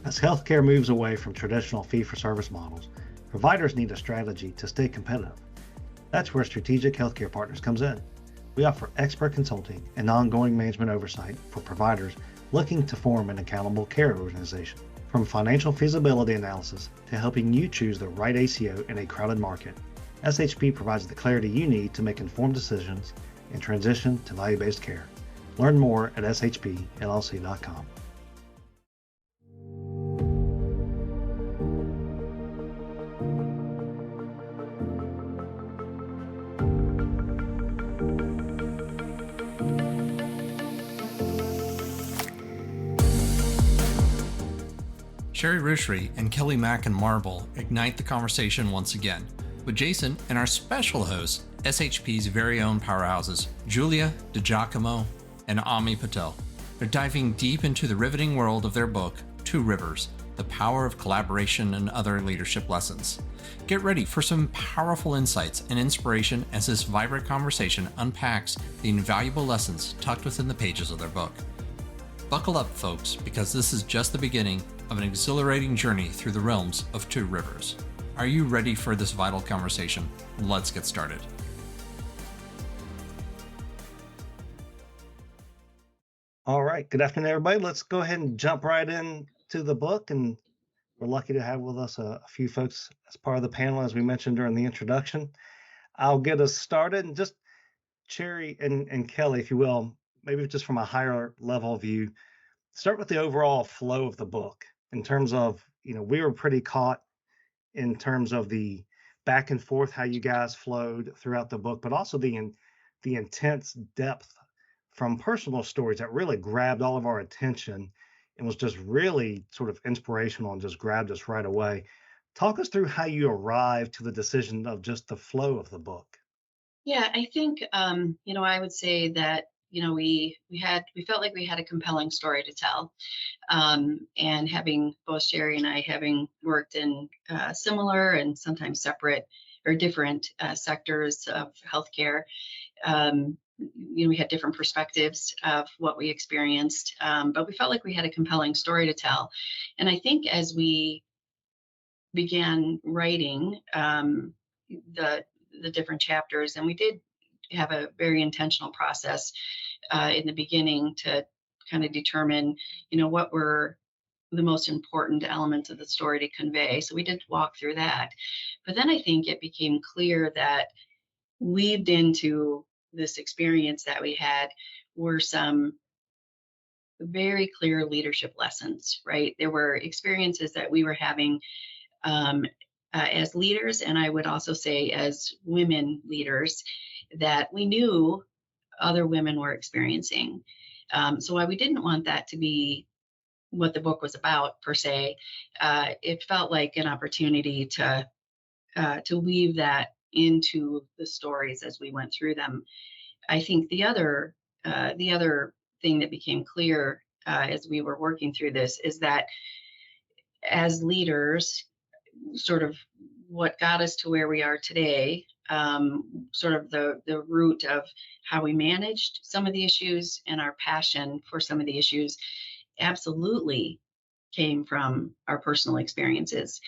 As healthcare moves away from traditional fee-for-service models, providers need a strategy to stay competitive. That's where Strategic Healthcare Partners comes in. We offer expert consulting and ongoing management oversight for providers looking to form an accountable care organization. From financial feasibility analysis to helping you choose the right ACO in a crowded market, SHP provides the clarity you need to make informed decisions and transition to value-based care. Learn more at shpllc.com. Sherry Roussarie and Kelly Macken-Marble ignite the conversation once again, with Jason and our special hosts, SHP's very own powerhouses, Julia DiGiacomo and Ami Patel. They're diving deep into the riveting world of their book, Two Rivers, The Power of Collaboration and Other Leadership Lessons. Get ready for some powerful insights and inspiration as this vibrant conversation unpacks the invaluable lessons tucked within the pages of their book. Buckle up, folks, because this is just the beginning of an exhilarating journey through the realms of Two Rivers. Are you ready for this vital conversation? Let's get started. All right, good afternoon, everybody. Let's go ahead and jump right into the book. And we're lucky to have with us a few folks as part of the panel, as we mentioned during the introduction. I'll get us started, and just Cherry and Kelly, if you will, maybe just from a higher level view, start with the overall flow of the book in terms of, we were pretty caught in terms of the back and forth, how you guys flowed throughout the book, but also the intense depth from personal stories that really grabbed all of our attention and was just really sort of inspirational and just grabbed us right away. Talk us through how you arrived to the decision of just the flow of the book. Yeah, I think I would say that we felt like we had a compelling story to tell, and having both Sherry and I having worked in similar and sometimes separate or different sectors of healthcare, we had different perspectives of what we experienced, but we felt like we had a compelling story to tell. And I think as we began writing the different chapters, and we did have a very intentional process in the beginning to kind of determine, what were the most important elements of the story to convey. So we did walk through that. But then I think it became clear that weaved into this experience that we had were some very clear leadership lessons, right? There were experiences that we were having as leaders, and I would also say as women leaders, that we knew other women were experiencing. So while we didn't want that to be what the book was about per se, it felt like an opportunity to weave that into the stories as we went through them. I think the other thing that became clear as we were working through this is that as leaders, sort of what got us to where we are today, sort of the root of how we managed some of the issues and our passion for some of the issues absolutely came from our personal experiences.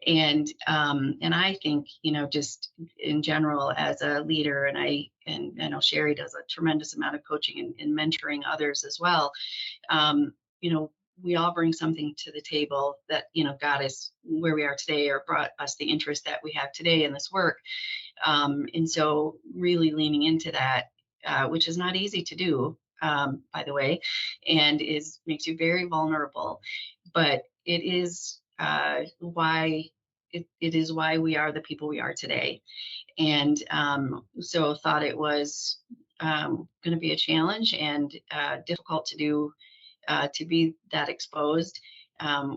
And I think, just in general as a leader, and I know Sherry does a tremendous amount of coaching and mentoring others as well. We all bring something to the table that, got us where we are today or brought us the interest that we have today in this work. And so really leaning into that, which is not easy to do, by the way, and makes you very vulnerable. But it is why it is why we are the people we are today. And so thought it was going to be a challenge and difficult to do, to be that exposed.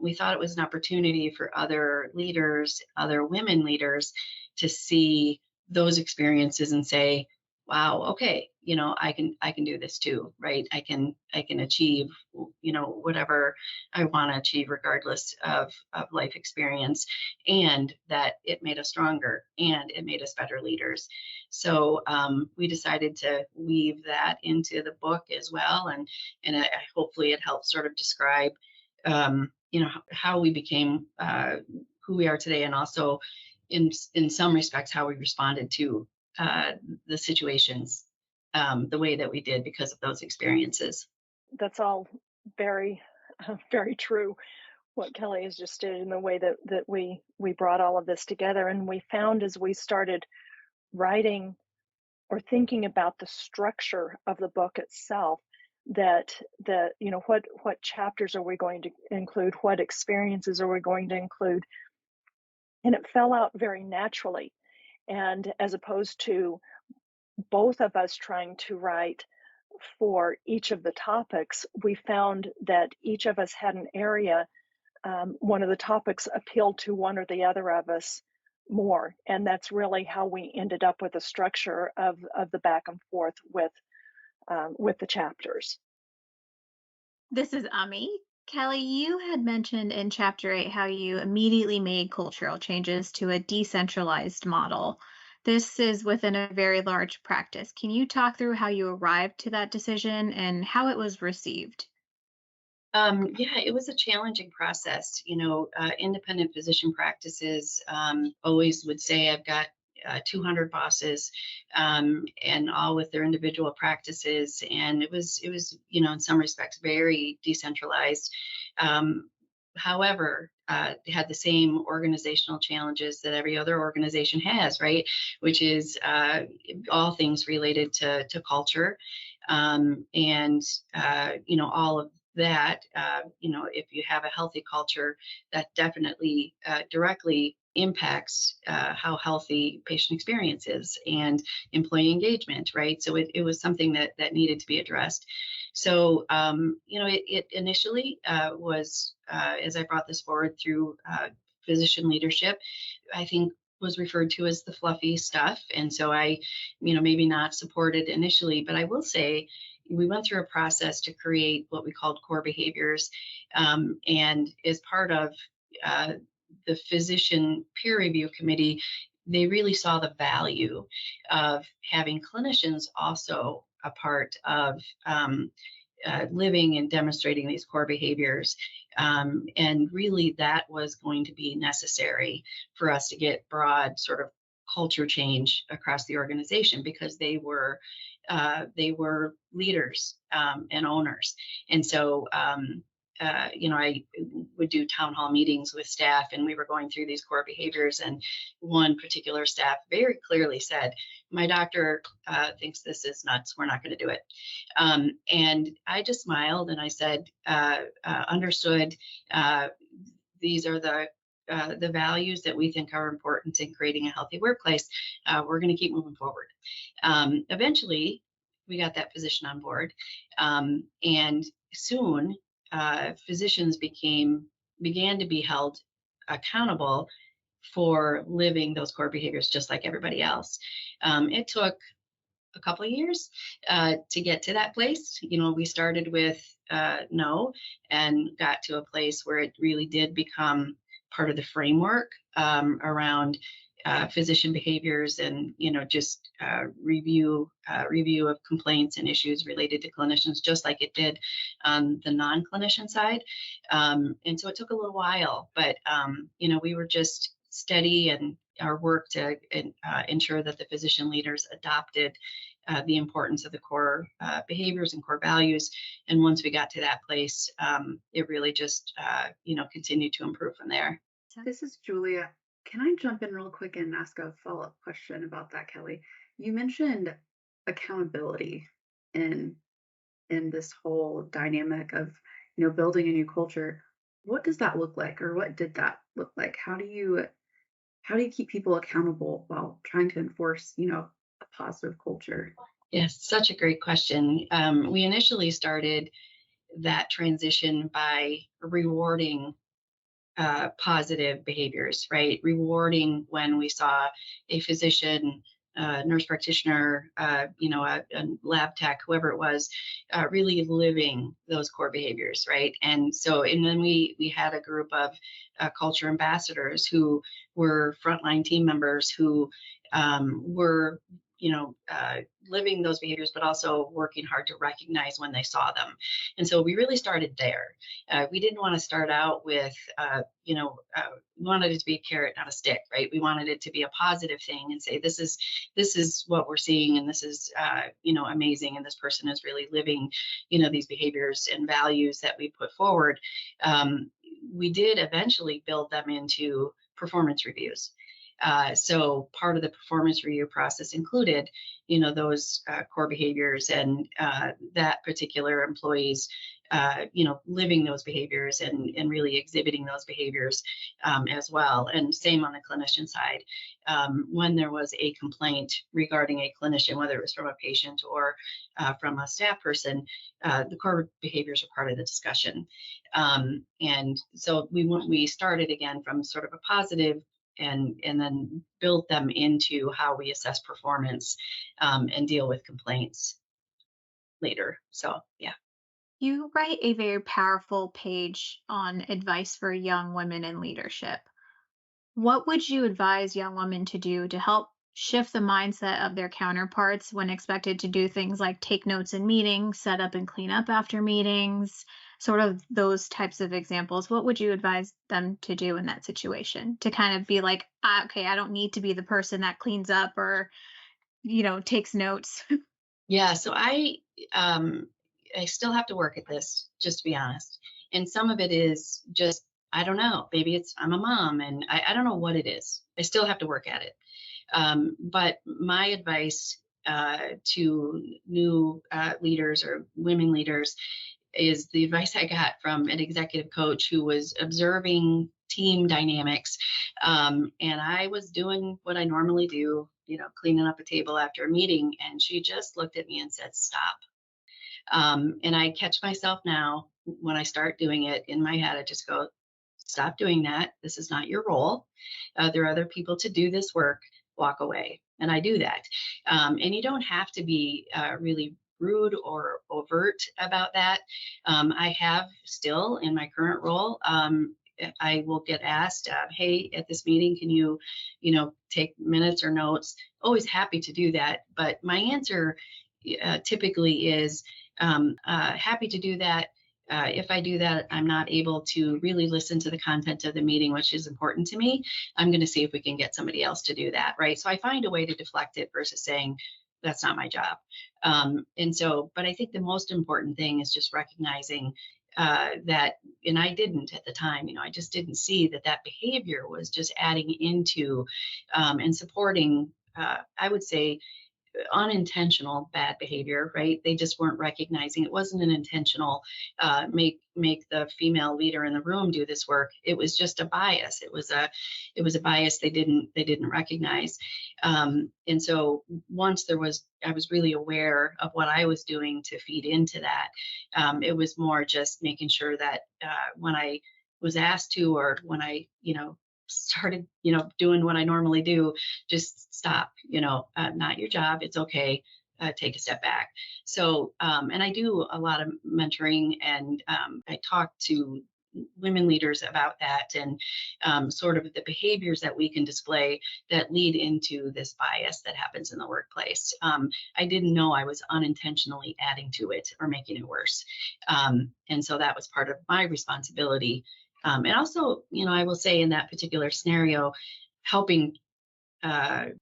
We thought it was an opportunity for other leaders, other women leaders, to see those experiences and say, wow, okay, I can do this too, right? I can achieve, whatever I want to achieve regardless of life experience, and that it made us stronger and it made us better leaders. So we decided to weave that into the book as well. And hopefully it helps sort of describe how we became who we are today, and also in some respects how we responded to the situations the way that we did because of those experiences. That's all very, very true. What Kelly has just stated, in the way that we brought all of this together, and we found as we started writing or thinking about the structure of the book itself, that what chapters are we going to include, what experiences are we going to include, and it fell out very naturally. And as opposed to both of us trying to write for each of the topics, we found that each of us had an area. One of the topics appealed to one or the other of us more, and that's really how we ended up with the structure of the back and forth with the chapters. This is Ami. Kelly, you had mentioned in chapter 8 how you immediately made cultural changes to a decentralized model. This is within a very large practice. Can you talk through how you arrived to that decision and how it was received? Yeah, it was a challenging process. Independent physician practices always would say, I've got 200 bosses, and all with their individual practices. And it was, in some respects, very decentralized. However, it had the same organizational challenges that every other organization has, right? Which is all things related to culture, and all of that. If you have a healthy culture, that definitely directly impacts how healthy patient experience is and employee engagement, right? So it was something that needed to be addressed. So, it initially was, as I brought this forward through physician leadership, I think was referred to as the fluffy stuff. And so I, maybe not supported initially, but I will say we went through a process to create what we called core behaviors. And as part of the physician peer review committee, they really saw the value of having clinicians also a part of living and demonstrating these core behaviors. And really, that was going to be necessary for us to get broad sort of culture change across the organization, because they were leaders and owners. And so, I would do town hall meetings with staff, and we were going through these core behaviors. And one particular staff very clearly said, "My doctor thinks this is nuts. We're not going to do it." And I just smiled and I said, "Understood. These are the values that we think are important in creating a healthy workplace. We're going to keep moving forward." Eventually, we got that physician on board, and soon physicians began to be held accountable for living those core behaviors just like everybody else. It took a couple of years to get to that place. We started with no, and got to a place where it really did become part of the framework around physician behaviors, and just review of complaints and issues related to clinicians, just like it did on the non-clinician side. And so it took a little while, but we were just steady in our work to ensure that the physician leaders adopted the importance of the core behaviors and core values. And once we got to that place, it really just continued to improve from there. This is Julia. Can I jump in real quick and ask a follow-up question about that, Kelly? You mentioned accountability in this whole dynamic of building a new culture. What does that look like, or what did that look like? How do you keep people accountable while trying to enforce a positive culture? Yes, such a great question. We initially started that transition by rewarding positive behaviors, right? Rewarding when we saw a physician, nurse practitioner, a lab tech, whoever it was, really living those core behaviors, right? And then we had a group of culture ambassadors who were frontline team members who were living those behaviors, but also working hard to recognize when they saw them. And so we really started there. We didn't want to start out with, we wanted it to be a carrot, not a stick, right? We wanted it to be a positive thing and say, this is what we're seeing, and this is, amazing, and this person is really living, these behaviors and values that we put forward. We did eventually build them into performance reviews. So part of the performance review process included, those core behaviors and that particular employee's, living those behaviors and really exhibiting those behaviors as well. And same on the clinician side. When there was a complaint regarding a clinician, whether it was from a patient or from a staff person, the core behaviors are part of the discussion. And so we started again from sort of a positive and then build them into how we assess performance and deal with complaints later. So, yeah. You write a very powerful page on advice for young women in leadership. What would you advise young women to do to help shift the mindset of their counterparts when expected to do things like take notes in meetings, set up and clean up after meetings, sort of those types of examples? What would you advise them to do in that situation to kind of be like, okay, I don't need to be the person that cleans up or, takes notes? Yeah, so I still have to work at this, just to be honest. And some of it is just, I don't know, maybe it's I'm a mom and I don't know what it is. I still have to work at it. But my advice to new leaders or women leaders is the advice I got from an executive coach who was observing team dynamics. And I was doing what I normally do, cleaning up a table after a meeting. And she just looked at me and said, stop. And I catch myself now when I start doing it in my head, I just go, stop doing that. This is not your role. There are other people to do this work. Walk away. And I do that. And you don't have to be really rude or overt about that. I have still in my current role, I will get asked, hey, at this meeting, can you, take minutes or notes? Always happy to do that. But my answer typically is happy to do that. If I do that, I'm not able to really listen to the content of the meeting, which is important to me. I'm going to see if we can get somebody else to do that, right? So I find a way to deflect it versus saying, that's not my job. But I think the most important thing is just recognizing that, and I didn't at the time, I just didn't see that behavior was just adding into and supporting, I would say, unintentional bad behavior, right? They just weren't recognizing it wasn't an intentional make the female leader in the room do this work. It was just a bias. It was a bias they didn't recognize. And so once I was really aware of what I was doing to feed into that. It was more just making sure that when I was asked to, or when I, started, doing what I normally do, just stop, not your job. It's okay. Take a step back. So, and I do a lot of mentoring and I talk to women leaders about that and sort of the behaviors that we can display that lead into this bias that happens in the workplace. I didn't know I was unintentionally adding to it or making it worse. And so that was part of my responsibility. And also, I will say in that particular scenario, helping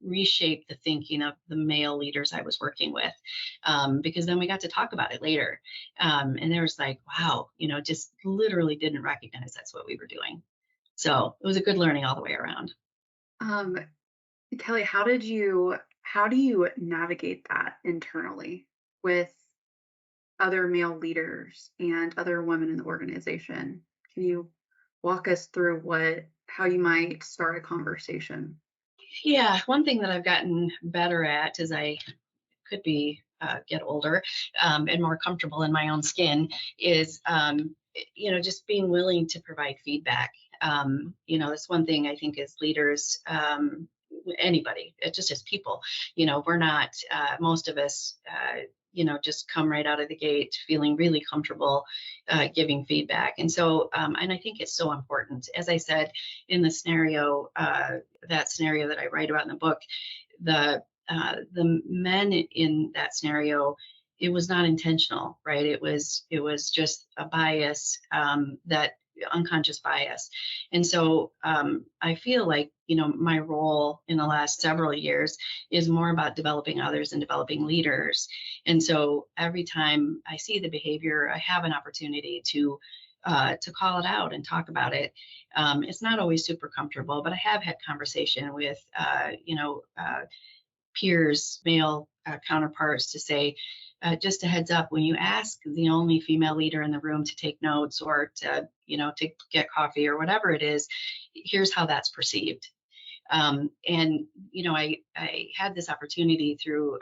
reshape the thinking of the male leaders I was working with, because then we got to talk about it later. And there was like, wow, just literally didn't recognize that's what we were doing. So it was a good learning all the way around. Kelly, how do you navigate that internally with other male leaders and other women in the organization? Can you walk us through how you might start a conversation? Yeah, one thing that I've gotten better at as I could be get older and more comfortable in my own skin is just being willing to provide feedback. That's one thing I think as leaders, anybody, just as people, we're not most of us just come right out of the gate feeling really comfortable giving feedback. And so, and I think it's so important. As I said, in the scenario, that scenario that I write about in the book, the the men in that scenario, it was not intentional, right? It was just a bias, that unconscious bias. And so I feel like, my role in the last several years is more about developing others and developing leaders. And so every time I see the behavior, I have an opportunity to call it out and talk about it. It's not always super comfortable, but I have had conversation with, peers, male counterparts, to say, just a heads up, when you ask the only female leader in the room to take notes, or to get coffee or whatever it is, here's how that's perceived. And I had this opportunity through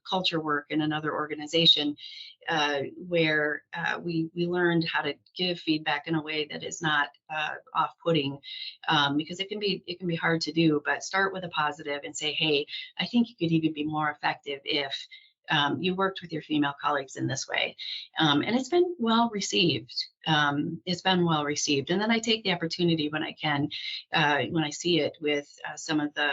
culture work in another organization, where we learned how to give feedback in a way that is not off-putting, because it can be hard to do. But start with a positive and say, hey, I think you could even be more effective if you worked with your female colleagues in this way. And it's been well received. And then I take the opportunity when I can, when I see it with some of the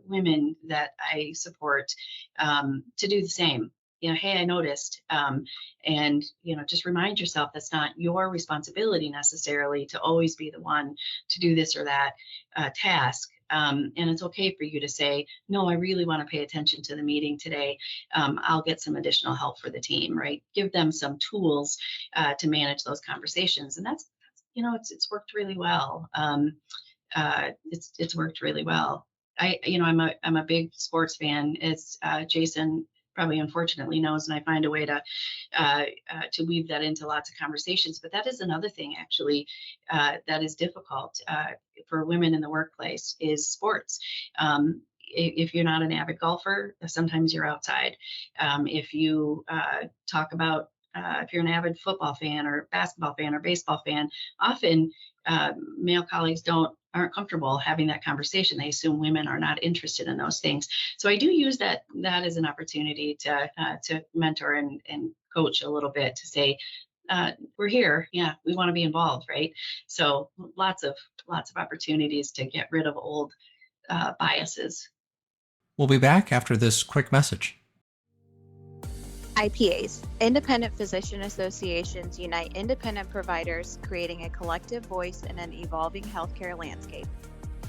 women that I support, to do the same. Hey, I noticed. And just remind yourself that's not your responsibility necessarily to always be the one to do this or that task. And it's okay for you to say, no, I really want to pay attention to the meeting today. I'll get some additional help for the team, right? Give them some tools to manage those conversations. And that's it's worked really well. It's worked really well. I'm a big sports fan. It's Jason probably unfortunately knows, and I find a way to weave that into lots of conversations. But that is another thing, actually, that is difficult for women in the workplace, is sports. If you're not an avid golfer, sometimes you're outside. If you talk about if you're an avid football fan or basketball fan or baseball fan, often male colleagues aren't comfortable having that conversation. They assume women are not interested in those things. So I do use that as an opportunity to mentor and coach a little bit, to say, we're here. Yeah, we want to be involved, right? So lots of opportunities to get rid of old biases. We'll be back after this quick message. IPAs, Independent Physician Associations, unite independent providers, creating a collective voice in an evolving healthcare landscape.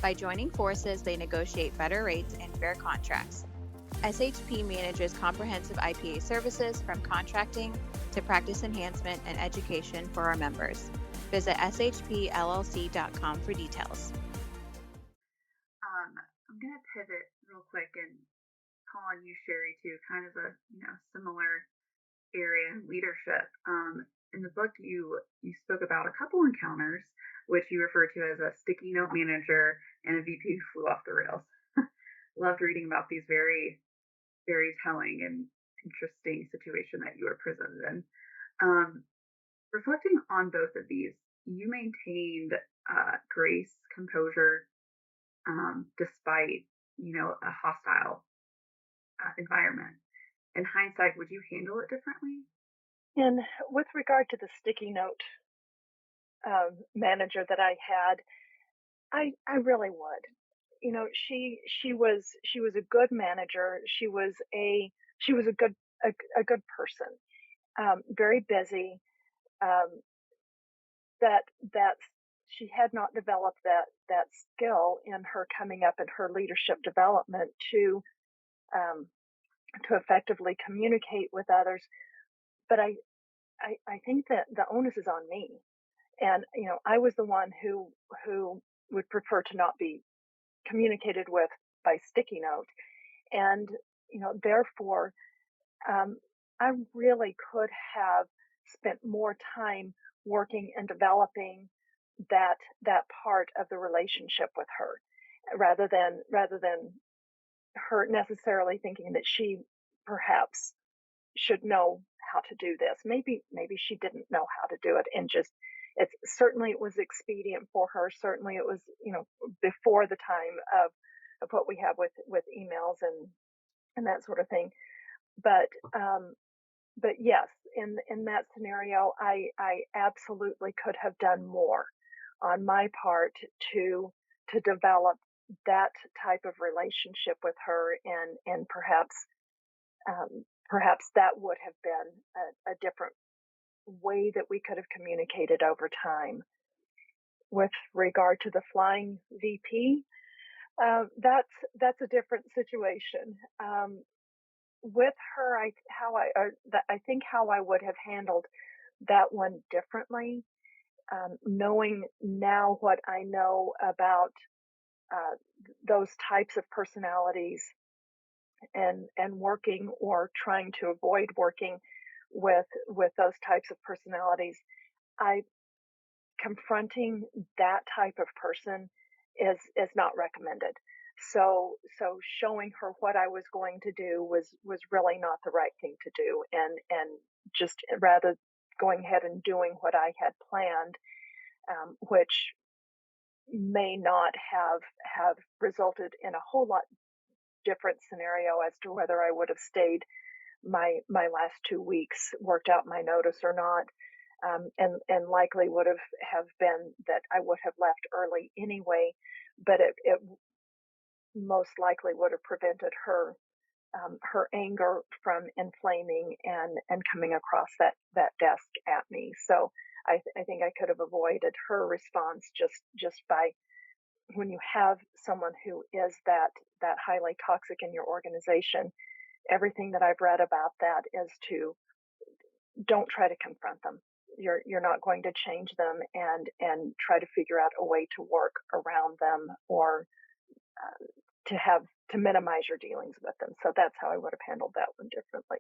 By joining forces, they negotiate better rates and fair contracts. SHP manages comprehensive IPA services, from contracting to practice enhancement and education for our members. Visit shpllc.com for details. I'm going to pivot real quick and call on you, Sherry, to kind of a similar area in leadership. In the book, you spoke about a couple encounters, which you refer to as a sticky note manager and a VP who flew off the rails. Loved reading about these very, very telling and interesting situation that you were presented in. Reflecting on both of these, you maintained grace, composure, despite a hostile environment. In hindsight, would you handle it differently? And with regard to the sticky note manager that I had, I really would. She was a good manager. She was a good person. Very busy. That she had not developed that skill in her coming up in her leadership development to effectively communicate with others. But I think that the onus is on me. And, I was the one who would prefer to not be communicated with by sticky note. And, therefore, I really could have spent more time working and developing that part of the relationship with her, rather than her necessarily thinking that she perhaps should know how to do this. Maybe she didn't know how to do it, and it was expedient for her. Certainly it was, before the time of what we have with emails and that sort of thing. But yes, in that scenario, I absolutely could have done more on my part to develop that type of relationship with her, and perhaps that would have been a different way that we could have communicated over time. With regard to the flying VP, that's a different situation. With her, I think how I would have handled that one differently, knowing now what I know about those types of personalities, and working or trying to avoid working with those types of personalities. I Confronting that type of person is not recommended. So showing her what I was going to do was really not the right thing to do, and just rather going ahead and doing what I had planned, which may not have resulted in a whole lot different scenario as to whether I would have stayed my last 2 weeks, worked out my notice or not, and likely would have been that I would have left early anyway, but it most likely would have prevented her anger from inflaming and coming across that desk at me. So I think I could have avoided her response just by, when you have someone who is that highly toxic in your organization, everything that I've read about that is to don't try to confront them. You're not going to change them, and try to figure out a way to work around them, or to minimize your dealings with them. So that's how I would have handled that one differently.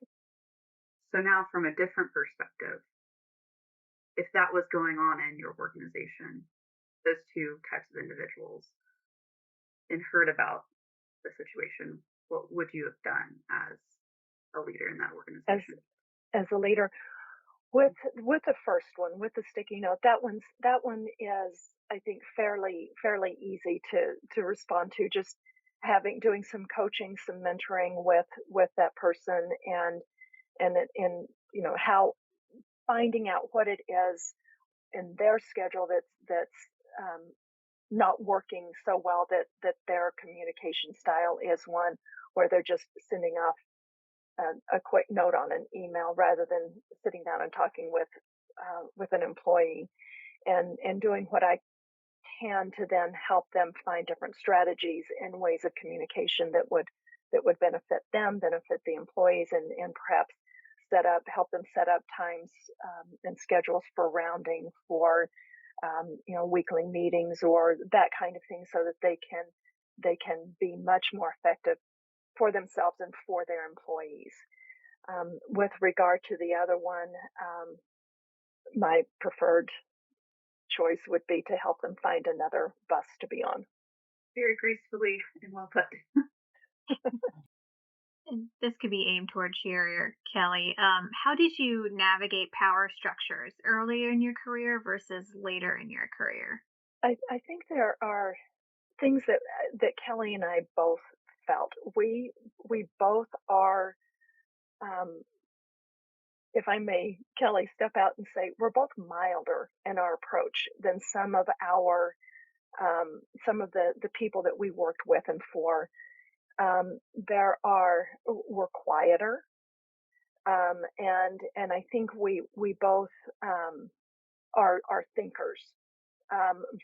So now, from a different perspective, if that was going on in your organization, those two types of individuals, and heard about the situation, what would you have done as a leader in that organization? As a leader, with the first one, with the sticky note, that one is, I think, fairly easy to respond to. Just doing some coaching, some mentoring with that person, and how finding out what it is in their schedule that's not working so well, that their communication style is one where they're just sending off a quick note on an email rather than sitting down and talking with an employee, and doing what I can to then help them find different strategies and ways of communication that would benefit them, benefit the employees, and perhaps help them set up times and schedules for rounding, for weekly meetings or that kind of thing, so that they can be much more effective for themselves and for their employees. With regard to the other one, my preferred choice would be to help them find another bus to be on. Very gracefully and well put. And this could be aimed towards Sherry or Kelly. How did you navigate power structures earlier in your career versus later in your career? I think there are things that Kelly and I both felt. We both are, if I may, Kelly, step out and say, we're both milder in our approach than some of the people that we worked with and for. We're quieter, and I think we both are thinkers,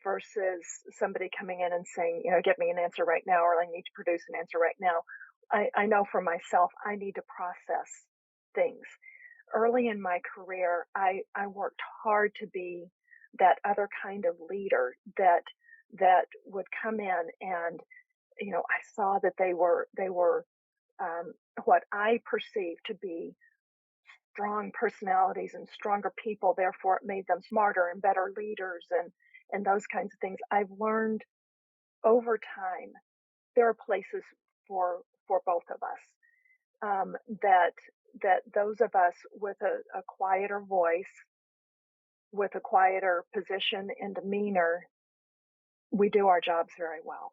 versus somebody coming in and saying, get me an answer right now, or I need to produce an answer right now. I know for myself, I need to process things. Early in my career, I worked hard to be that other kind of leader that would come in, and I saw that they were what I perceived to be strong personalities and stronger people. Therefore, it made them smarter and better leaders, and those kinds of things. I've learned over time there are places for both of us, that those of us with a quieter voice, with a quieter position and demeanor, we do our jobs very well,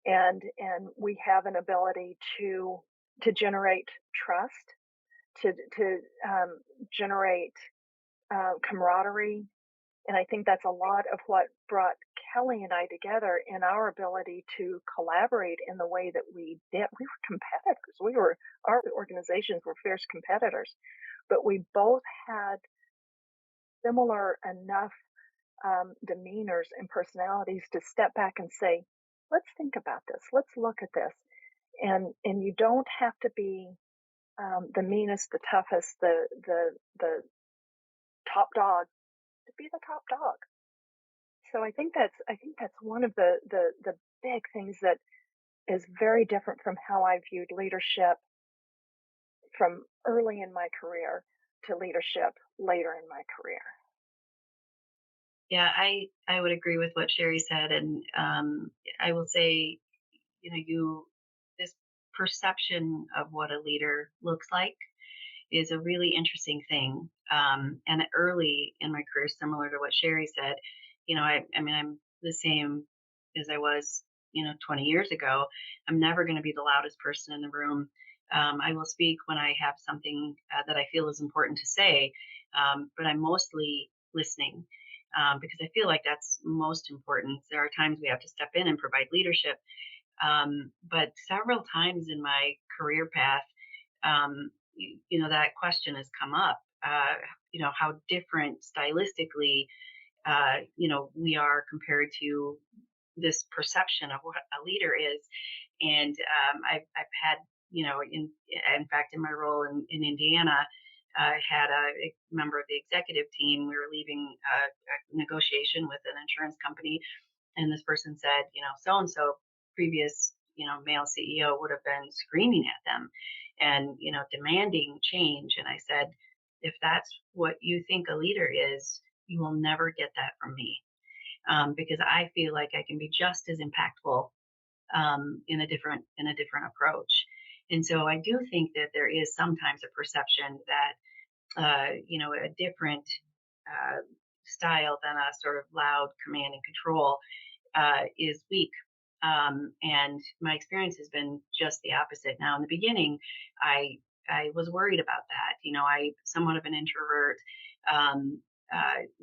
and we have an ability to generate trust, to generate camaraderie. And I think that's a lot of what brought Kelly and I together in our ability to collaborate in the way that we did. We were competitors. Our organizations were fierce competitors, but we both had similar enough demeanors and personalities to step back and say, let's think about this. Let's look at this. And you don't have to be the meanest, the toughest, the top dog to be the top dog. So I think that's one of the big things that is very different from how I viewed leadership from early in my career to leadership later in my career. Yeah, I would agree with what Sherry said, and I will say, this perception of what a leader looks like is a really interesting thing. And early in my career, similar to what Sherry said, I mean, I'm the same as I was, 20 years ago. I'm never going to be the loudest person in the room. I will speak when I have something that I feel is important to say, but I'm mostly listening because I feel like that's most important. There are times we have to step in and provide leadership, but several times in my career path, that question has come up. How different stylistically, we are compared to this perception of what a leader is. And I've had, in fact, in my role in Indiana, I had a member of the executive team. We were leaving a negotiation with an insurance company, and this person said, so and so previous, male CEO would have been screaming at them and, demanding change. And I said, if that's what you think a leader is, you will never get that from me, because I feel like I can be just as impactful in a different approach. And so I do think that there is sometimes a perception that a different style than a sort of loud command and control is weak. And my experience has been just the opposite. Now, in the beginning, I was worried about that. I somewhat of an introvert,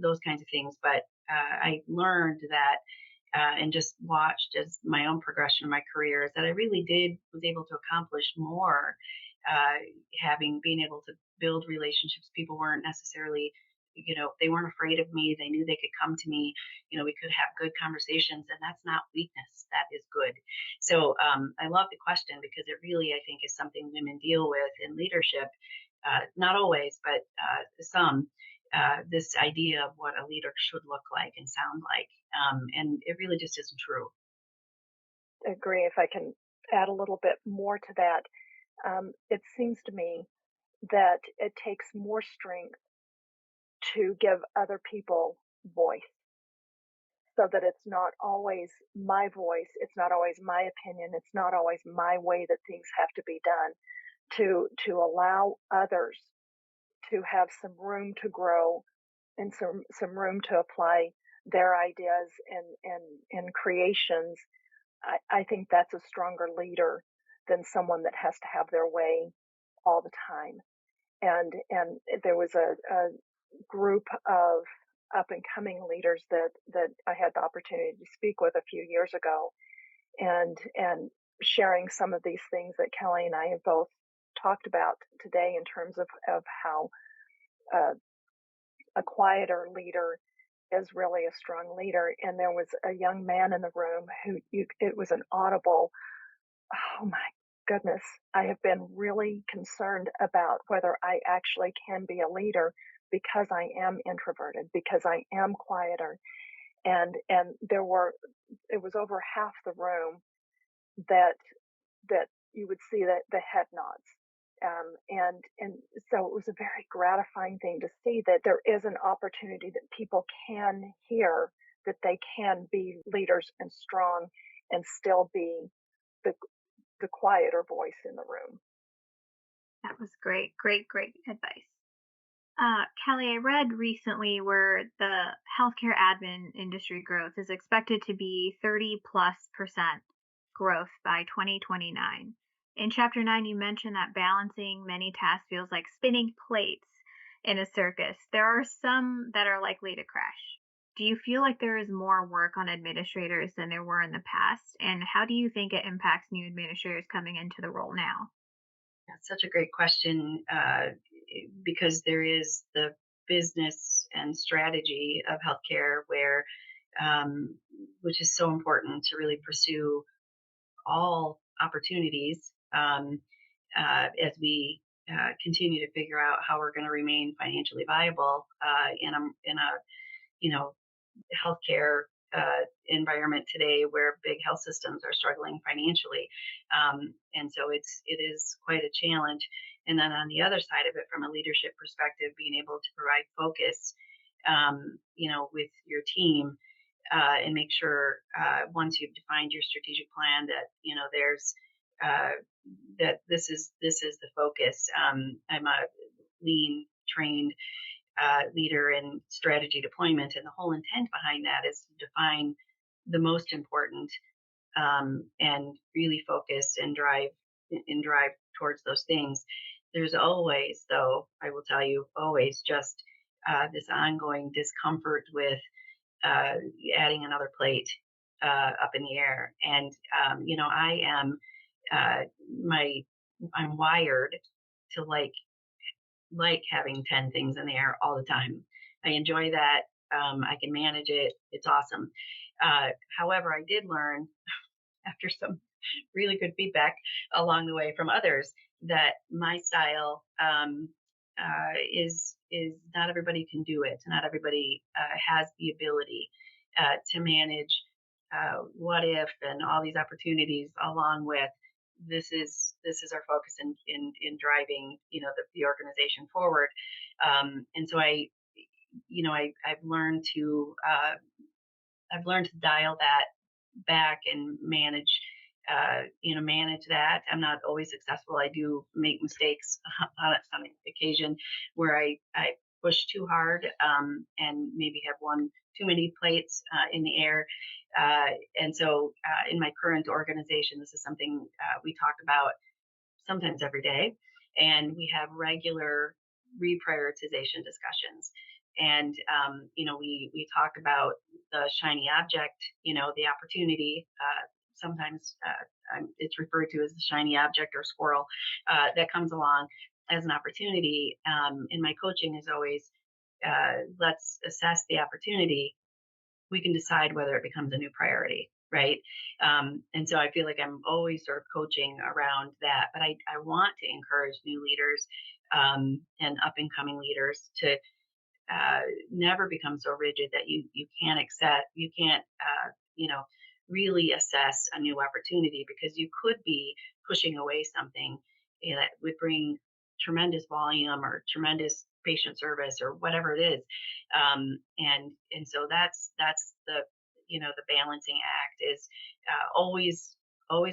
those kinds of things. But I learned that and just watched as my own progression in my career is that I really was able to accomplish more, being able to build relationships. People weren't necessarily, they weren't afraid of me. They knew they could come to me. We could have good conversations, and that's not weakness. That is good. So I love the question because it really, I think, is something women deal with in leadership. Not always, but some. This idea of what a leader should look like and sound like. And it really just isn't true. I agree. If I can add a little bit more to that, it seems to me that it takes more strength to give other people voice so that it's not always my voice, it's not always my opinion, it's not always my way that things have to be done, to allow others to have some room to grow and some room to apply their ideas and creations. I think that's a stronger leader than someone that has to have their way all the time. And there was a group of up and coming leaders that I had the opportunity to speak with a few years ago, and sharing some of these things that Kelly and I have both talked about today in terms of how a quieter leader is really a strong leader. And there was a young man in the room who it was an audible, oh my goodness, I have been really concerned about whether I actually can be a leader because I am introverted, because I am quieter. And it was over half the room that you would see that the head nods. And so it was a very gratifying thing to see that there is an opportunity that people can hear that they can be leaders and strong and still be the quieter voice in the room. That was great advice. Kelly, I read recently where the healthcare admin industry growth is expected to be 30+% growth by 2029. In chapter 9, you mentioned that balancing many tasks feels like spinning plates in a circus. There are some that are likely to crash. do you feel like there is more work on administrators than there were in the past? And how do you think it impacts new administrators coming into the role now? That's such a great question, because there is the business and strategy of healthcare um, which is so important to really pursue all opportunities, as we continue to figure out how we're going to remain financially viable in a you know healthcare environment today where big health systems are struggling financially. And so it is quite a challenge. And then on the other side of it, from a leadership perspective, being able to provide focus, with your team, and make sure, once you've defined your strategic plan, that there's uh, that this is the focus. I'm a lean trained leader in strategy deployment, and the whole intent behind that is to define the most important, and really focus and drive towards those things. There's always, though, I will tell you, always just this ongoing discomfort with uh, adding another plate up in the air. And I am uh, my I'm wired to like having 10 things in the air all the time. I enjoy that. I can manage it. It's awesome. However, I did learn after some really good feedback along the way from others that my style, is not everybody can do it. Not everybody has the ability to manage what if and all these opportunities, along with this is our focus in driving the organization forward. And so I've learned to dial that back and manage that. I'm not always successful. I do make mistakes on occasion where I push too hard, and maybe have one too many plates in the air. And so in my current organization, this is something we talk about sometimes every day, and we have regular reprioritization discussions. And we talk about the shiny object, the opportunity. Sometimes it's referred to as the shiny object or squirrel that comes along as an opportunity. In my coaching is always, let's assess the opportunity. We can decide whether it becomes a new priority, right? And so I feel like I'm always sort of coaching around that. But I want to encourage new leaders, and up and coming leaders to never become so rigid that you can't accept, you can't, really assess a new opportunity, because you could be pushing away something that would bring tremendous volume or tremendous patient service or whatever it is. And so that's the balancing act is always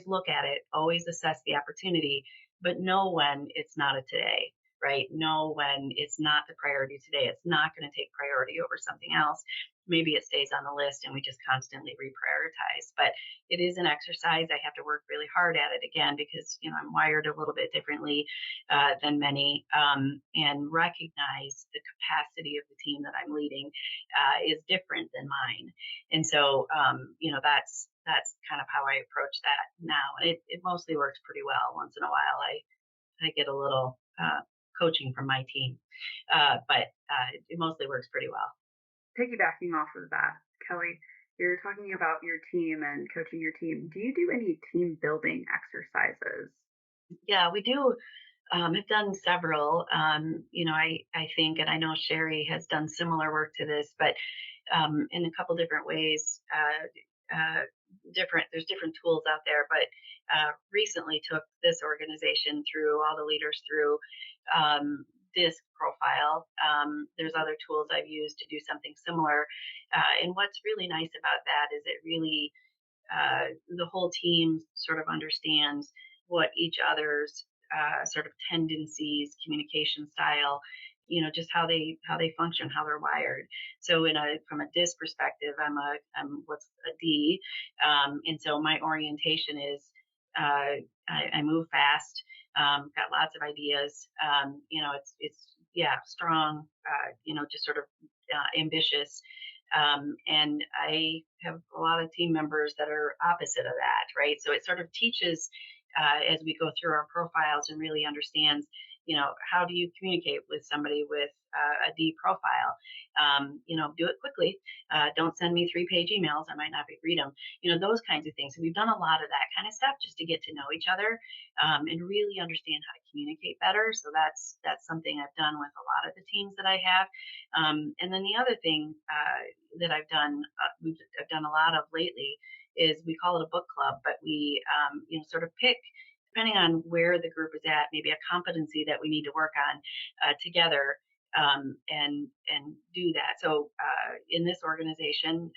look at it, always assess the opportunity, but know when it's not a today, right? Know when it's not the priority today. It's not going to take priority over something else. Maybe it stays on the list and we just constantly reprioritize. But it is an exercise. I have to work really hard at it, again, because I'm wired a little bit differently than many, and recognize the capacity of the team that I'm leading is different than mine. And so that's kind of how I approach that now. And it mostly works pretty well. Once in a while, I get a little coaching from my team, but it mostly works pretty well. Piggybacking off of that, Kelly, you're talking about your team and coaching your team. Do you do any team building exercises? Yeah, we do. I've done several. I think, and I know Sherry has done similar work to this, but in a couple different ways. There's different tools out there, but recently took this organization through, all the leaders through, disc profile. There's other tools I've used to do something similar. And what's really nice about that is it really, the whole team sort of understands what each other's sort of tendencies, communication style, just how they function, how they're wired. So from a DIS perspective, I'm what's a D, and so my orientation is, I move fast, got lots of ideas. It's yeah, strong, just sort of ambitious, And I have a lot of team members that are opposite of that, right? So it sort of teaches as we go through our profiles and really understands, how do you communicate with somebody with a D profile? Do it quickly. Don't send me 3-page emails. I might not read them. Those kinds of things. So we've done a lot of that kind of stuff just to get to know each other and really understand how to communicate better. So that's something I've done with a lot of the teams that I have. And then the other thing that I've done a lot of lately is we call it a book club, but we sort of pick, depending on where the group is at, maybe a competency that we need to work on together, and do that. So in this organization,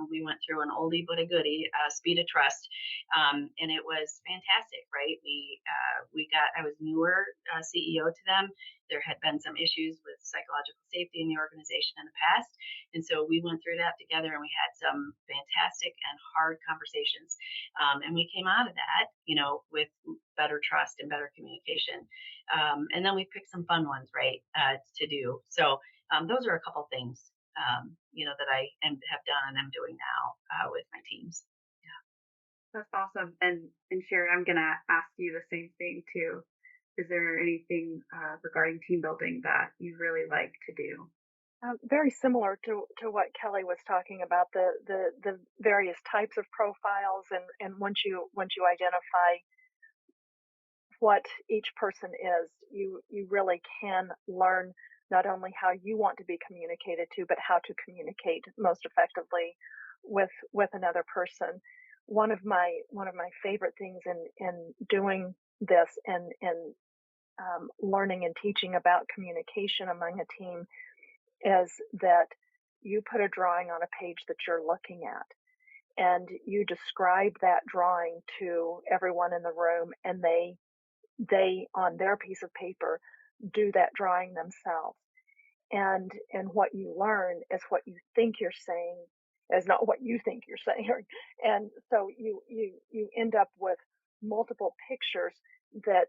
we went through an oldie but a goodie, Speed of Trust, and it was fantastic, right? I was newer CEO to them. There had been some issues with psychological safety in the organization in the past, and so we went through that together, and we had some fantastic and hard conversations, and we came out of that, with better trust and better communication. And then we picked some fun ones, right, to do. So those are a couple things, that I have done and I'm doing now with my teams. That's awesome. And Sherry, I'm gonna ask you the same thing too. Is there anything regarding team building that you really like to do? Very similar to what Kelly was talking about, the various types of profiles, and once you identify what each person is, you really can learn not only how you want to be communicated to, but how to communicate most effectively with another person. One of my favorite things in doing this and learning and teaching about communication among a team is that you put a drawing on a page that you're looking at, and you describe that drawing to everyone in the room, and they on their piece of paper do that drawing themselves. And what you learn is what you think you're saying is not what you think you're saying. And so you end up with multiple pictures that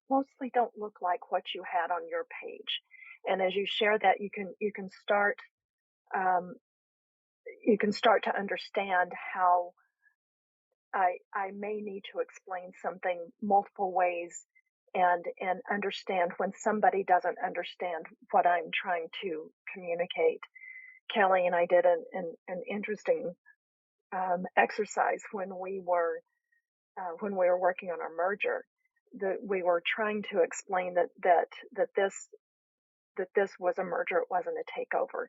mostly don't look like what you had on your page. And as you share that, you can start to understand how I may need to explain something multiple ways, and understand when somebody doesn't understand what I'm trying to communicate. Kelly and I did an interesting exercise when we were working on our merger. That we were trying to explain that this was a merger, it wasn't a takeover.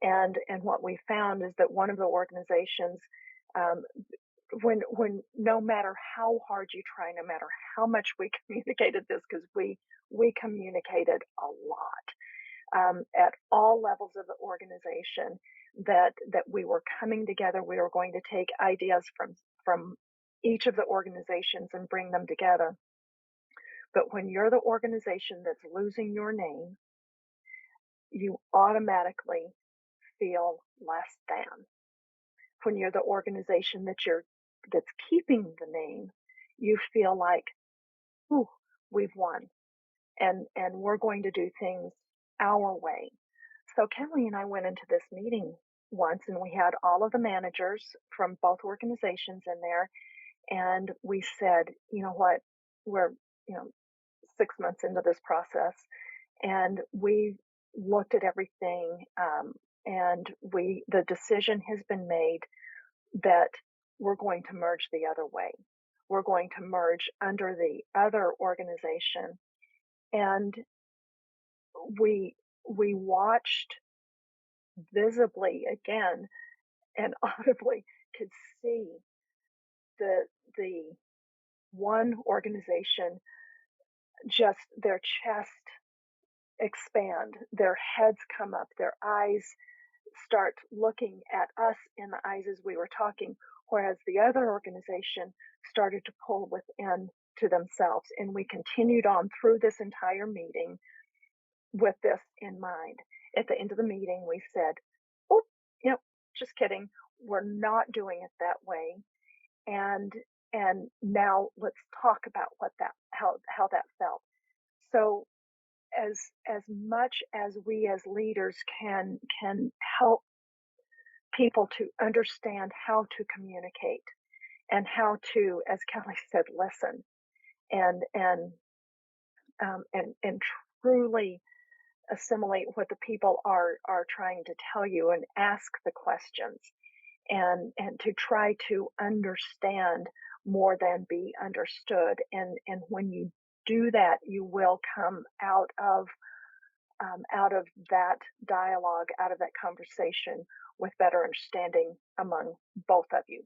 And what we found is that one of the organizations, when no matter how hard you try, no matter how much we communicated this, because we communicated a lot at all levels of the organization, that we were coming together. We were going to take ideas from each of the organizations and bring them together. But when you're the organization that's losing your name, you automatically feel less than. When you're the organization that's keeping the name, you feel like, ooh, we've won, and we're going to do things our way. So Kelly and I went into this meeting once, and we had all of the managers from both organizations in there, and we said, you know what, we're 6 months into this process, and we looked at everything, and the decision has been made that we're going to merge the other way. We're going to merge under the other organization. And we watched visibly again and audibly could see the one organization, just their chest expand, their heads come up, their eyes start looking at us in the eyes as we were talking, whereas the other organization started to pull within to themselves. And we continued on through this entire meeting with this in mind. At the end of the meeting, we said, oh, just kidding. We're not doing it that way. And now let's talk about how that felt. So as much as we as leaders can help people to understand how to communicate and how to, as Kelly said, listen and and truly assimilate what the people are trying to tell you and ask the questions and to try to understand more than be understood. And when you do that, you will come out of that dialogue, out of that conversation with better understanding among both of you.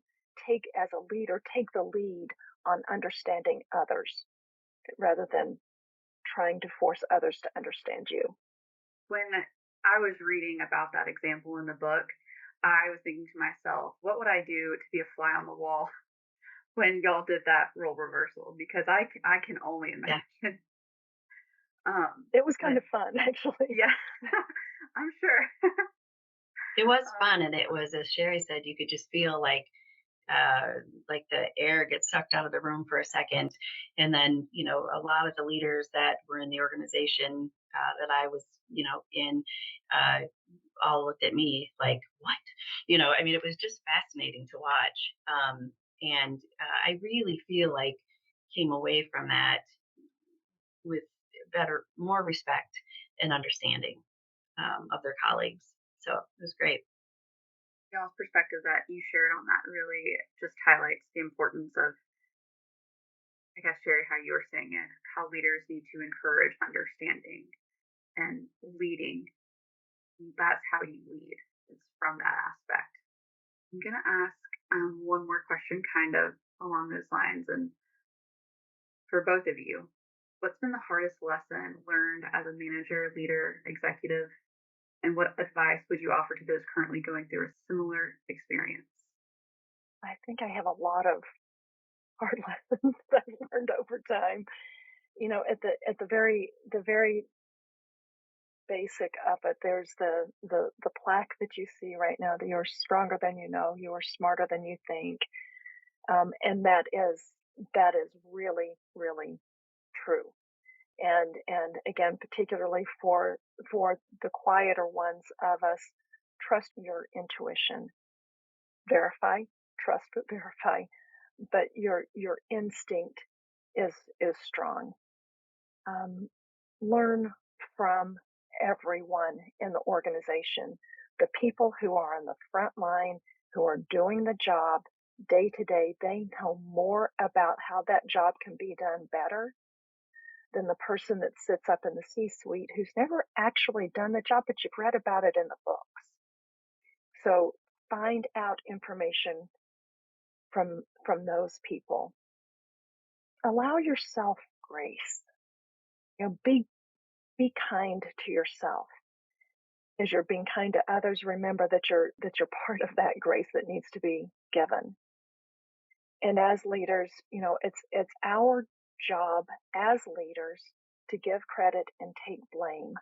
As a leader, take the lead on understanding others rather than trying to force others to understand you. When I was reading about that example in the book, I was thinking to myself, what would I do to be a fly on the wall when y'all did that role reversal? Because I can only imagine. Yeah. It was kind of fun, actually. Yeah, I'm sure. It was fun, and it was, as Sherry said, you could just feel like the air gets sucked out of the room for a second, and then a lot of the leaders that were in the organization that I was in all looked at me like, what? I mean, it was just fascinating to watch, and I really feel like came away from that with more respect and understanding of their colleagues. So it was great. Y'all's perspective that you shared on that really just highlights the importance of, I guess, Sherry, how you were saying it, how leaders need to encourage understanding and leading. That's how you lead, is from that aspect. I'm going to ask one more question kind of along those lines. And for both of you, what's been the hardest lesson learned as a manager, leader, executive, and what advice would you offer to those currently going through a similar experience? I think I have a lot of hard lessons that I've learned over time. At the very basic of it, there's the plaque that you see right now, that you're stronger than you know, you are smarter than you think, and that is really, really true. And again, particularly for the quieter ones of us, trust your intuition. Verify, trust but verify. But your instinct is strong. Learn from everyone in the organization. The people who are on the front line, who are doing the job day to day, they know more about how that job can be done better than the person that sits up in the C-suite who's never actually done the job, but you've read about it in the books. So find out information from those people. Allow yourself grace. Be kind to yourself. As you're being kind to others, remember that you're part of that grace that needs to be given. And as leaders, it's our job as leaders to give credit and take blame.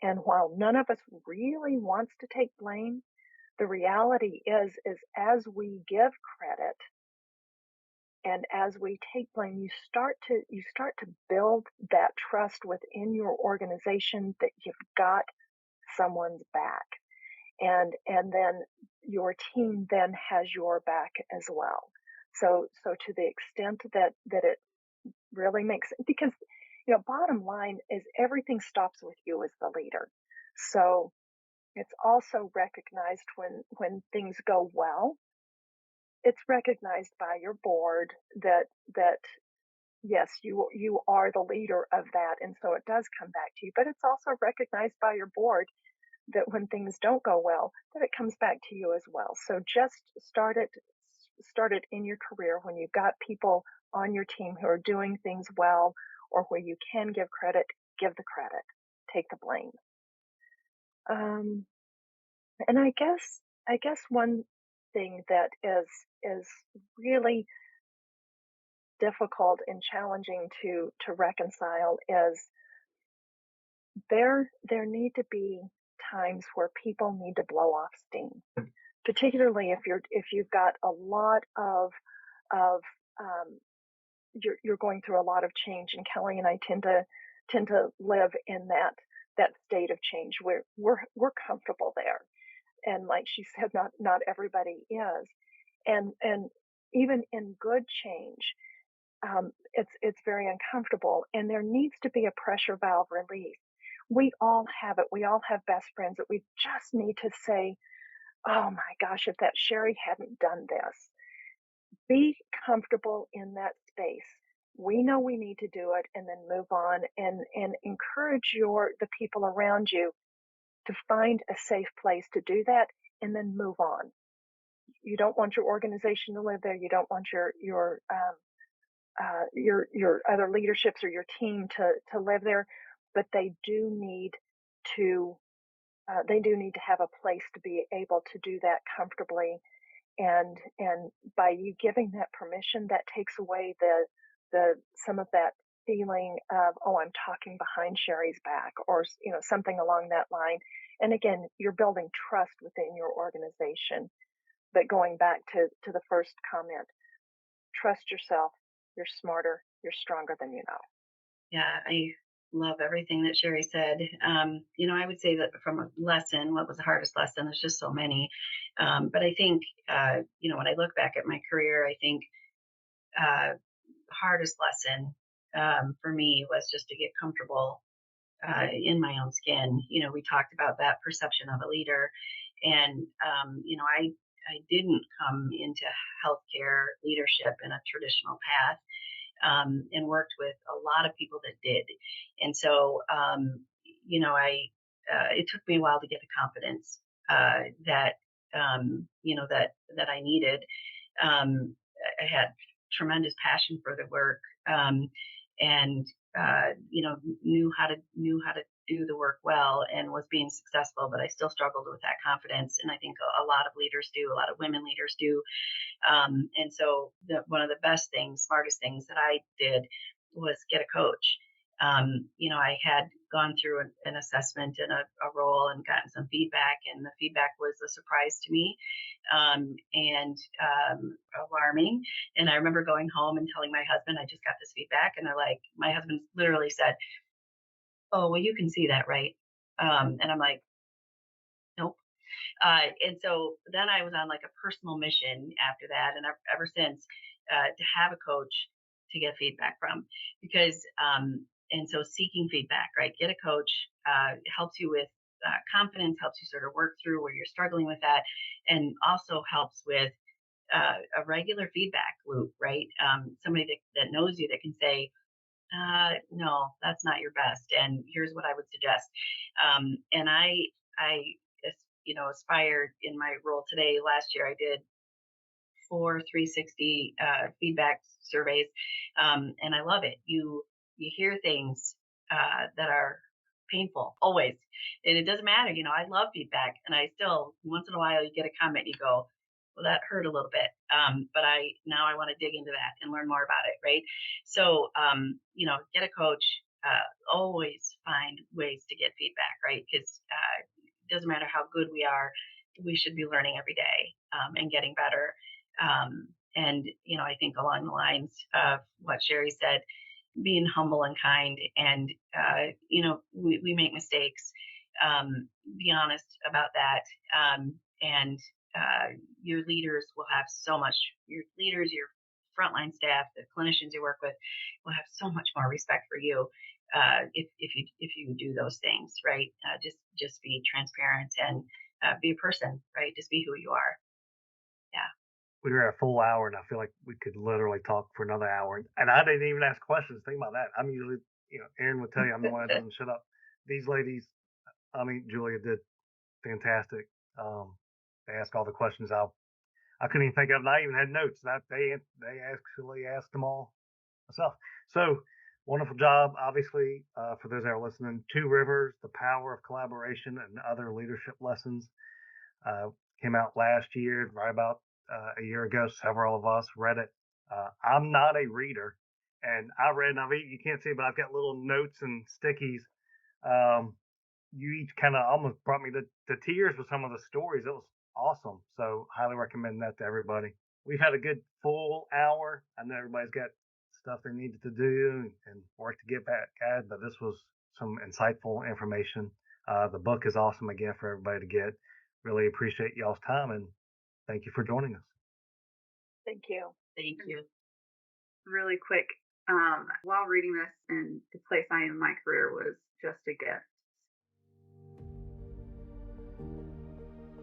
And while none of us really wants to take blame, the reality is as we give credit and as we take blame, you start to build that trust within your organization that you've got someone's back. And then your team then has your back as well. So to the extent that it really makes, because bottom line is everything stops with you as the leader. So it's also recognized when things go well. It's recognized by your board that yes, you are the leader of that, and so it does come back to you. But it's also recognized by your board that when things don't go well, that it comes back to you as well. So just start it in your career when you've got people on your team who are doing things well, or where you can give credit, give the credit, take the blame. And I guess one thing that is really difficult and challenging to reconcile is there need to be times where people need to blow off steam, particularly if you've got a lot of you're going through a lot of change. And Kelly and I tend to live in that state of change where we're comfortable there. and like she said, not everybody is, and even in good change, it's very uncomfortable, and there needs to be a pressure valve release. We all have it. We all have best friends that we just need to say, "Oh my gosh, if that Sherry hadn't done this." Be comfortable in that space. We know we need to do it, and then move on, and encourage the people around you to find a safe place to do that, and then move on. You don't want your organization to live there. You don't want your other leaderships or your team to live there, but to they do need to have a place to be able to do that comfortably, and by you giving that permission, that takes away the some of that feeling of, oh, I'm talking behind Sherry's back, or something along that line. And again, you're building trust within your organization. But going back to the first comment, trust yourself. You're smarter. You're stronger than you know. Yeah, I love everything that Sherry said. I would say that from a lesson, what was the hardest lesson? There's just so many. But I think, when I look back at my career, I think hardest lesson for me was just to get comfortable in my own skin. We talked about that perception of a leader, and I didn't come into healthcare leadership in a traditional path, and worked with a lot of people that did. And so, it took me a while to get the confidence that that I needed. I had tremendous passion for the work, and knew how to do the work well, and was being successful, but I still struggled with that confidence. And I think a lot of leaders do, a lot of women leaders do. And so one of the best things, smartest things that I did was get a coach. I had gone through an assessment and a role and gotten some feedback, and the feedback was a surprise to me, and alarming. And I remember going home and telling my husband, I just got this feedback. And my husband literally said, "Oh, well, you can see that, right?" And I'm like, "Nope." And so then I was on like a personal mission after that, and ever since, to have a coach to get feedback from, because and so seeking feedback, right? Get a coach, helps you with confidence, helps you sort of work through where you're struggling with that, and also helps with a regular feedback loop, right? Somebody that knows you, that can say, no, that's not your best, and here's what I would suggest. And I aspired in my role today. Last year I did 4 360 feedback surveys, and I love it. You hear things that are painful always, and it doesn't matter. I love feedback, and I still, once in a while, you get a comment, you go, well, that hurt a little bit, but I want to dig into that and learn more about it, right? So get a coach. Always find ways to get feedback, right? Because it doesn't matter how good we are, we should be learning every day, and getting better. And I think along the lines of what Sherry said, being humble and kind, and we make mistakes. Be honest about that, and your leaders will have so much. Your leaders, your frontline staff, the clinicians you work with, will have so much more respect for you if you do those things, right? Just be transparent, and be a person, right? Just be who you are. Yeah. We were at a full hour, and I feel like we could literally talk for another hour. And I didn't even ask questions. Think about that. I'm usually, Aaron would tell you I'm the one that doesn't shut up. These ladies, Julia did fantastic. They asked all the questions I couldn't even think of, and I even had notes. They actually asked them all myself. So wonderful job. Obviously, for those that are listening, Two Rivers: The Power of Collaboration and Other Leadership Lessons came out last year, right about a year ago. Several of us read it. I'm not a reader, and I read, and you can't see it, but I've got little notes and stickies. You each kind of almost brought me to tears with some of the stories. It was awesome. So highly recommend that to everybody. We've had a good full hour. I know everybody's got stuff they needed to do and work to get back at, but this was some insightful information. The book is awesome again for everybody to get. really appreciate y'all's time, and thank you for joining us. Thank you. Thank you. Really quick, while reading this, and the place I am in my career was just a gift.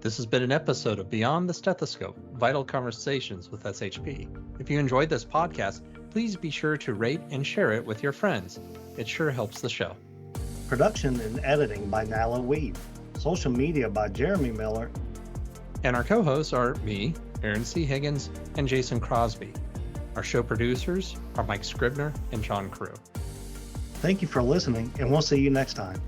This has been an episode of Beyond the Stethoscope, Vital Conversations with SHP. If you enjoyed this podcast, please be sure to rate and share it with your friends. It sure helps the show. Production and editing by Nala Weed. Social media by Jeremy Miller. And our co-hosts are me, Aaron C. Higgins, and Jason Crosby. Our show producers are Mike Scribner and John Crew. Thank you for listening, and we'll see you next time.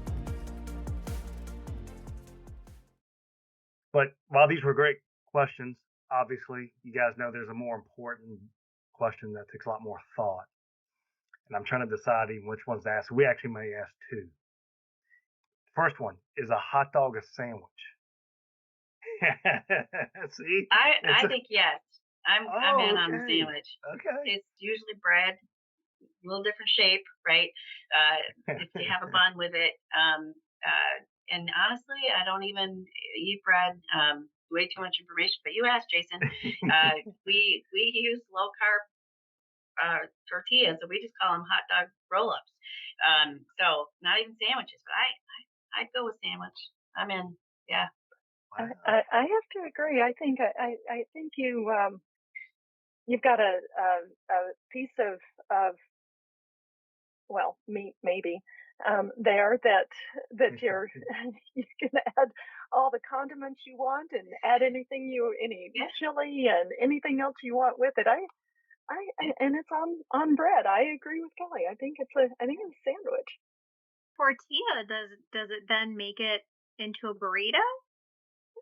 But while these were great questions, obviously, you guys know there's a more important question that takes a lot more thought. And I'm trying to decide even which ones to ask. We actually may ask two. First one, is a hot dog a sandwich? See? I think yes. I'm in on the okay. sandwich. Okay. It's usually bread, a little different shape, right? If you have a bun with it. And honestly, I don't even eat bread. Way too much information. But you asked, Jason. We use low carb tortillas, so we just call them hot dog roll-ups. So not even sandwiches, but I'd go with sandwich. I'm in. Yeah. Wow. I have to agree. I think you've got a piece of well, meat maybe there that you're you can add all the condiments you want and add any chili and anything else you want with it. And it's on bread. I agree with Kelly. I think it's a sandwich. Tortilla, does it then make it into a burrito?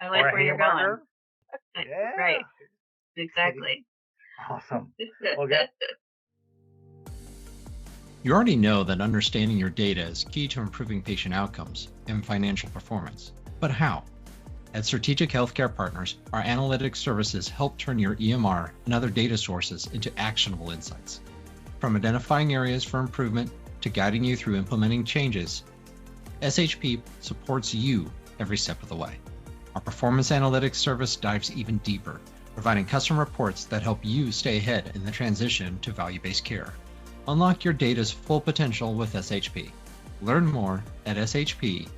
I like where you're going. Yeah. Right. Exactly. Awesome. Okay. You already know that understanding your data is key to improving patient outcomes and financial performance. But how? At Strategic Healthcare Partners, our analytics services help turn your EMR and other data sources into actionable insights. From identifying areas for improvement to guiding you through implementing changes, SHP supports you every step of the way. Our performance analytics service dives even deeper, providing custom reports that help you stay ahead in the transition to value-based care. Unlock your data's full potential with SHP. Learn more at shpllc.com.